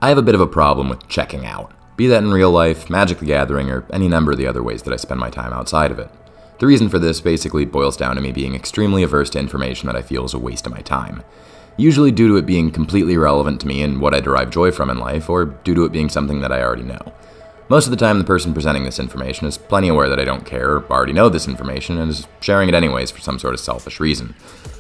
I have a bit of a problem with checking out, be that in real life, Magic the Gathering, or any number of the other ways that I spend my time outside of it. The reason for this basically boils down to me being extremely averse to information that I feel is a waste of my time. Usually due to it being completely irrelevant to me and what I derive joy from in life, or due to it being something that I already know. Most of the time, the person presenting this information is plenty aware that I don't care or already know this information and is sharing it anyways for some sort of selfish reason.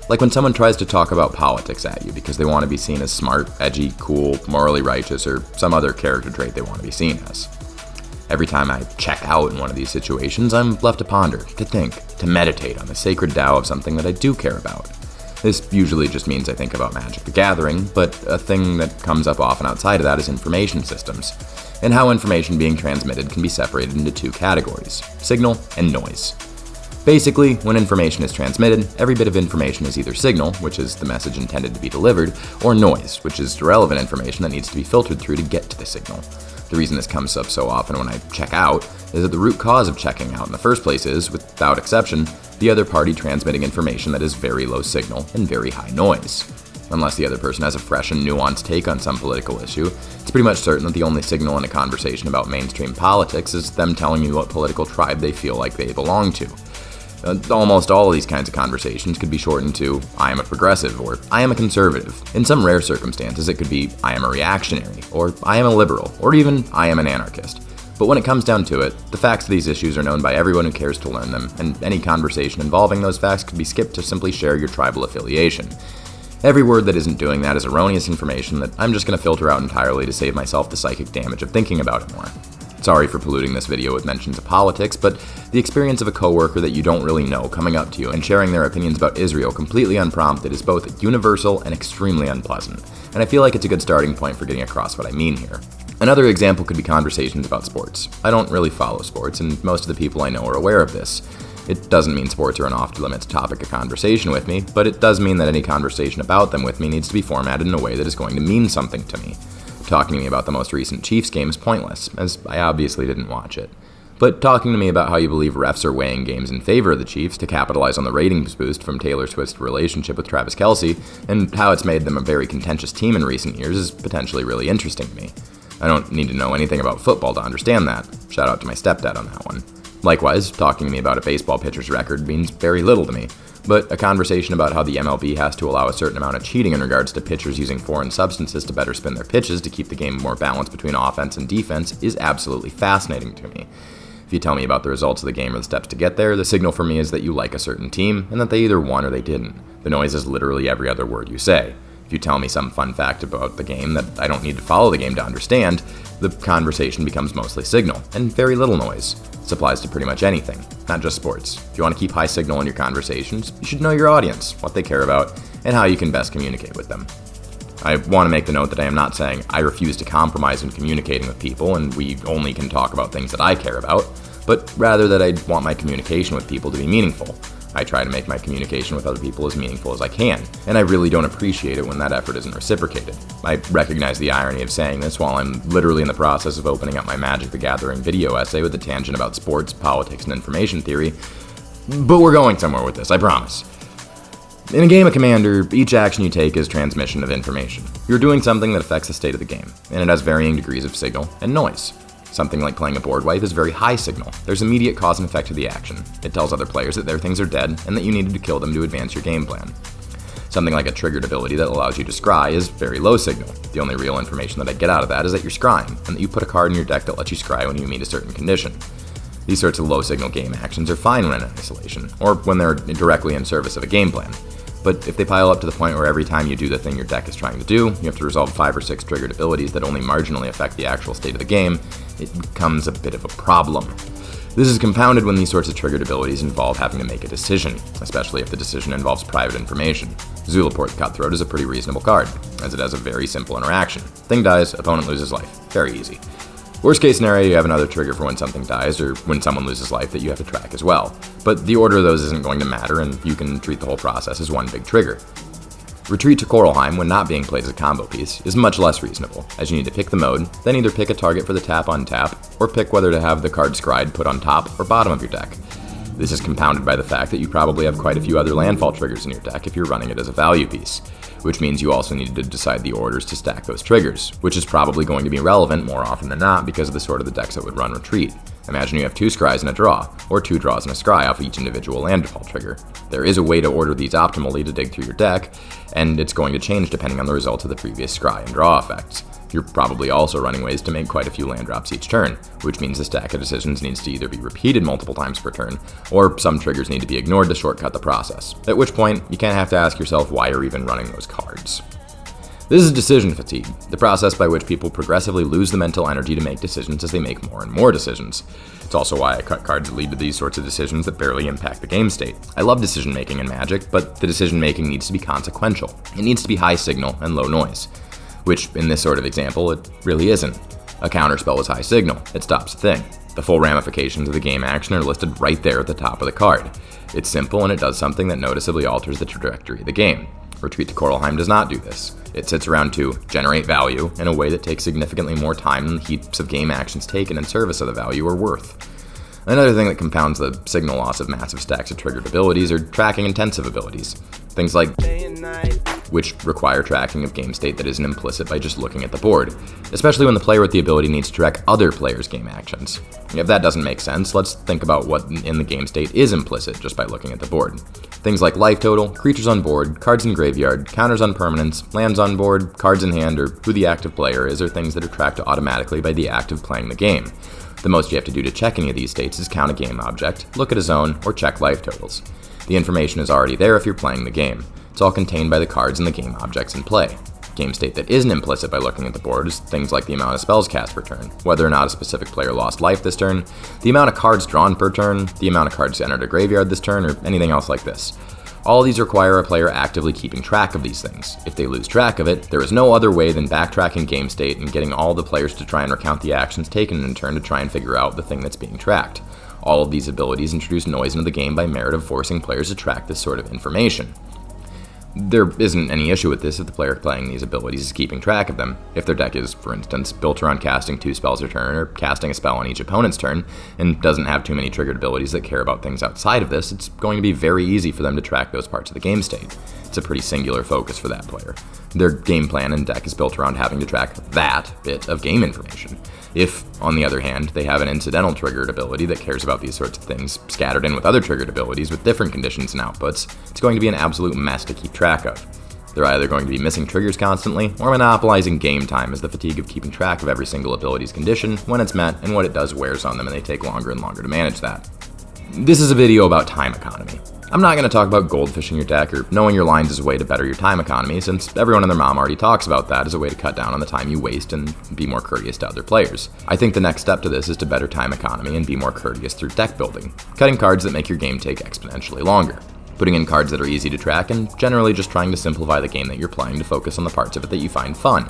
Like when someone tries to talk about politics at you because they want to be seen as smart, edgy, cool, morally righteous, or some other character trait they want to be seen as. Every time I check out in one of these situations, I'm left to ponder, to think, to meditate on the sacred Tao of something that I do care about. This usually just means I think about Magic the Gathering, but a thing that comes up often outside of that is information systems, and how information being transmitted can be separated into two categories: signal and noise. Basically, when information is transmitted, every bit of information is either signal, which is the message intended to be delivered, or noise, which is irrelevant information that needs to be filtered through to get to the signal. The reason this comes up so often when I check out is that the root cause of checking out in the first place is, without exception, the other party transmitting information that is very low signal and very high noise. Unless the other person has a fresh and nuanced take on some political issue, it's pretty much certain that the only signal in a conversation about mainstream politics is them telling you what political tribe they feel like they belong to. Almost all of these kinds of conversations could be shortened to, I am a progressive, or I am a conservative. In some rare circumstances, it could be, I am a reactionary, or I am a liberal, or even, I am an anarchist. But when it comes down to it, the facts of these issues are known by everyone who cares to learn them, and any conversation involving those facts could be skipped to simply share your tribal affiliation. Every word that isn't doing that is erroneous information that I'm just going to filter out entirely to save myself the psychic damage of thinking about it more. Sorry for polluting this video with mentions of politics, but the experience of a coworker that you don't really know coming up to you and sharing their opinions about Israel completely unprompted is both universal and extremely unpleasant, and I feel like it's a good starting point for getting across what I mean here. Another example could be conversations about sports. I don't really follow sports, and most of the people I know are aware of this. It doesn't mean sports are an off-limits topic of conversation with me, but it does mean that any conversation about them with me needs to be formatted in a way that is going to mean something to me. Talking to me about the most recent Chiefs game is pointless, as I obviously didn't watch it. But talking to me about how you believe refs are weighing games in favor of the Chiefs to capitalize on the ratings boost from Taylor Swift's relationship with Travis Kelce, and how it's made them a very contentious team in recent years is potentially really interesting to me. I don't need to know anything about football to understand that. Shout out to my stepdad on that one. Likewise, talking to me about a baseball pitcher's record means very little to me, but a conversation about how the MLB has to allow a certain amount of cheating in regards to pitchers using foreign substances to better spin their pitches to keep the game more balanced between offense and defense is absolutely fascinating to me. If you tell me about the results of the game or the steps to get there, the signal for me is that you like a certain team and that they either won or they didn't. The noise is literally every other word you say. If you tell me some fun fact about the game that I don't need to follow the game to understand, the conversation becomes mostly signal and very little noise. This applies to pretty much anything, not just sports. If you want to keep high signal in your conversations, you should know your audience, what they care about, and how you can best communicate with them. I want to make the note that I am not saying I refuse to compromise in communicating with people and we only can talk about things that I care about, but rather that I want my communication with people to be meaningful. I try to make my communication with other people as meaningful as I can, and I really don't appreciate it when that effort isn't reciprocated. I recognize the irony of saying this while I'm literally in the process of opening up my Magic the Gathering video essay with a tangent about sports, politics, and information theory, but we're going somewhere with this, I promise. In a game of Commander, each action you take is transmission of information. You're doing something that affects the state of the game, and it has varying degrees of signal and noise. Something like playing a board wipe is very high signal. There's immediate cause and effect to the action. It tells other players that their things are dead and that you needed to kill them to advance your game plan. Something like a triggered ability that allows you to scry is very low signal. The only real information that I get out of that is that you're scrying, and that you put a card in your deck that lets you scry when you meet a certain condition. These sorts of low signal game actions are fine when in isolation, or when they're directly in service of a game plan. But if they pile up to the point where every time you do the thing your deck is trying to do, you have to resolve 5 or 6 triggered abilities that only marginally affect the actual state of the game, it becomes a bit of a problem. This is compounded when these sorts of triggered abilities involve having to make a decision, especially if the decision involves private information. Zulaport the Cutthroat is a pretty reasonable card, as it has a very simple interaction. Thing dies, opponent loses life. Very easy. Worst case scenario, you have another trigger for when something dies or when someone loses life that you have to track as well. But the order of those isn't going to matter, and you can treat the whole process as one big trigger. Retreat to Coralheim when not being played as a combo piece is much less reasonable, as you need to pick the mode, then either pick a target for the tap on tap, or pick whether to have the card scryed put on top or bottom of your deck. This is compounded by the fact that you probably have quite a few other landfall triggers in your deck if you're running it as a value piece. which means you also need to decide the orders to stack those triggers, which is probably going to be relevant more often than not because of the sort of the decks that would run retreat. Imagine you have 2 scries and a draw, or 2 draws and a scry off each individual landfall trigger. There is a way to order these optimally to dig through your deck, and it's going to change depending on the results of the previous scry and draw effects. You're probably also running ways to make quite a few land drops each turn, which means the stack of decisions needs to either be repeated multiple times per turn, or some triggers need to be ignored to shortcut the process, at which point you can't have to ask yourself why you're even running those cards. This is decision fatigue, the process by which people progressively lose the mental energy to make decisions as they make more and more decisions. It's also why I cut cards that lead to these sorts of decisions that barely impact the game state. I love decision making in Magic, but the decision making needs to be consequential. It needs to be high signal and low noise, which in this sort of example, it really isn't. A counterspell is high signal, it stops a thing. The full ramifications of the game action are listed right there at the top of the card. It's simple and it does something that noticeably alters the trajectory of the game. Retreat to Koralheim does not do this. It sits around to generate value in a way that takes significantly more time than the heaps of game actions taken in service of the value are worth. Another thing that compounds the signal loss of massive stacks of triggered abilities are tracking intensive abilities. Things like which require tracking of game state that isn't implicit by just looking at the board, especially when the player with the ability needs to track other players' game actions. If that doesn't make sense, let's think about what in the game state is implicit just by looking at the board. Things like life total, creatures on board, cards in graveyard, counters on permanents, lands on board, cards in hand, or who the active player is are things that are tracked automatically by the act of playing the game. The most you have to do to check any of these states is count a game object, look at a zone, or check life totals. The information is already there if you're playing the game. It's all contained by the cards and the game objects in play. Game state that isn't implicit by looking at the board is things like the amount of spells cast per turn, whether or not a specific player lost life this turn, the amount of cards drawn per turn, the amount of cards entered a graveyard this turn, or anything else like this. All of these require a player actively keeping track of these things. If they lose track of it, there is no other way than backtracking game state and getting all the players to try and recount the actions taken in turn to try and figure out the thing that's being tracked. All of these abilities introduce noise into the game by merit of forcing players to track this sort of information. There isn't any issue with this if the player playing these abilities is keeping track of them. If their deck is, for instance, built around casting 2 spells a turn or casting a spell on each opponent's turn, and doesn't have too many triggered abilities that care about things outside of this, it's going to be very easy for them to track those parts of the game state. It's a pretty singular focus for that player. Their game plan and deck is built around having to track that bit of game information. If, on the other hand, they have an incidental triggered ability that cares about these sorts of things, scattered in with other triggered abilities with different conditions and outputs, it's going to be an absolute mess to keep track of. They're either going to be missing triggers constantly, or monopolizing game time as the fatigue of keeping track of every single ability's condition, when it's met, and what it does wears on them and they take longer and longer to manage that. This is a video about time economy. I'm not going to talk about goldfishing your deck or knowing your lines as a way to better your time economy, since everyone and their mom already talks about that as a way to cut down on the time you waste and be more courteous to other players. I think the next step to this is to better time economy and be more courteous through deck building, cutting cards that make your game take exponentially longer, putting in cards that are easy to track, and generally just trying to simplify the game that you're playing to focus on the parts of it that you find fun.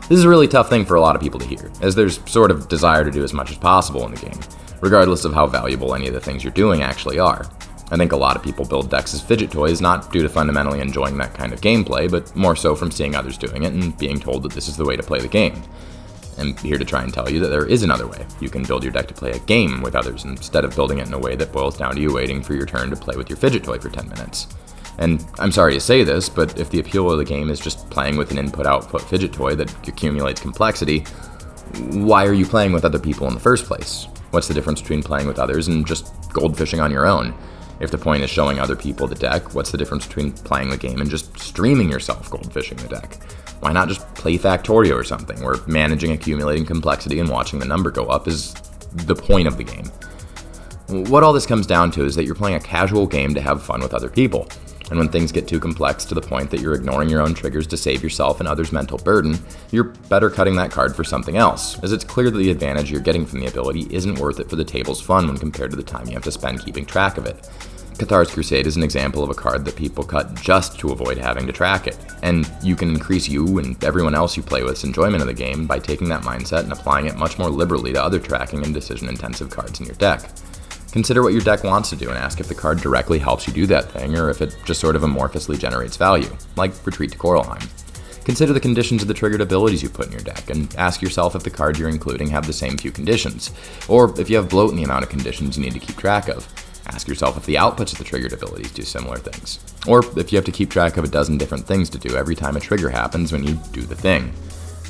This is a really tough thing for a lot of people to hear, as there's sort of desire to do as much as possible in the game, regardless of how valuable any of the things you're doing actually are. I think a lot of people build decks as fidget toys, not due to fundamentally enjoying that kind of gameplay, but more so from seeing others doing it and being told that this is the way to play the game. I'm here to try and tell you that there is another way. You can build your deck to play a game with others instead of building it in a way that boils down to you waiting for your turn to play with your fidget toy for 10 minutes. And I'm sorry to say this, but if the appeal of the game is just playing with an input-output fidget toy that accumulates complexity, why are you playing with other people in the first place? What's the difference between playing with others and just goldfishing on your own? If the point is showing other people the deck, what's the difference between playing the game and just streaming yourself goldfishing the deck? Why not just play Factorio or something, where managing accumulating complexity and watching the number go up is the point of the game? What all this comes down to is that you're playing a casual game to have fun with other people. And when things get too complex to the point that you're ignoring your own triggers to save yourself and others' mental burden, you're better cutting that card for something else, as it's clear that the advantage you're getting from the ability isn't worth it for the table's fun when compared to the time you have to spend keeping track of it. Cathar's Crusade is an example of a card that people cut just to avoid having to track it, and you can increase you and everyone else you play with's enjoyment of the game by taking that mindset and applying it much more liberally to other tracking and decision-intensive cards in your deck. Consider what your deck wants to do and ask if the card directly helps you do that thing, or if it just sort of amorphously generates value, like Retreat to Koralheim. Consider the conditions of the triggered abilities you put in your deck, and ask yourself if the cards you're including have the same few conditions, or if you have bloat in the amount of conditions you need to keep track of. Ask yourself if the outputs of the triggered abilities do similar things, or if you have to keep track of a dozen different things to do every time a trigger happens when you do the thing.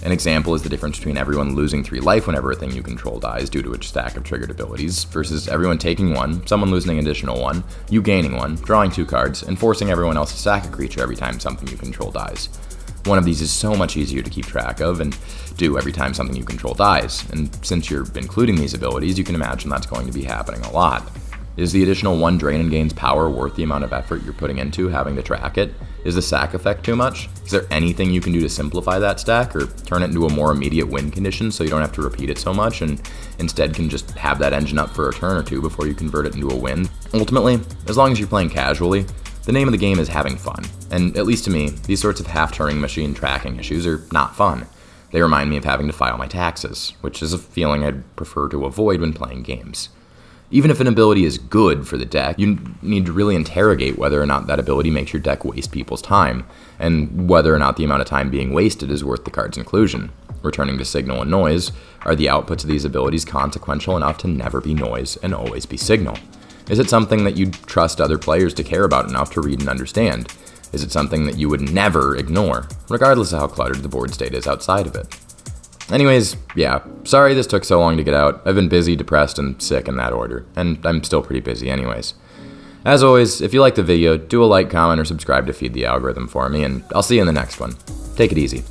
An example is the difference between everyone losing 3 life whenever a thing you control dies due to a stack of triggered abilities, versus everyone taking 1, someone losing an additional 1, you gaining 1, drawing 2 cards, and forcing everyone else to sack a creature every time something you control dies. One of these is so much easier to keep track of and do every time something you control dies, and since you're including these abilities, you can imagine that's going to be happening a lot. Is the additional 1 drain and gains power worth the amount of effort you're putting into having to track it? Is the sack effect too much? Is there anything you can do to simplify that stack or turn it into a more immediate win condition so you don't have to repeat it so much and instead can just have that engine up for a turn or two before you convert it into a win? Ultimately, as long as you're playing casually, the name of the game is having fun, and at least to me, these sorts of half-Turing machine tracking issues are not fun. They remind me of having to file my taxes, which is a feeling I'd prefer to avoid when playing games. Even if an ability is good for the deck, you need to really interrogate whether or not that ability makes your deck waste people's time, and whether or not the amount of time being wasted is worth the card's inclusion. Returning to signal and noise, are the outputs of these abilities consequential enough to never be noise and always be signal? Is it something that you'd trust other players to care about enough to read and understand? Is it something that you would never ignore, regardless of how cluttered the board state is outside of it? Anyways, yeah, sorry this took so long to get out. I've been busy, depressed, and sick in that order, and I'm still pretty busy anyways. As always, if you like the video, do a like, comment, or subscribe to feed the algorithm for me, and I'll see you in the next one. Take it easy.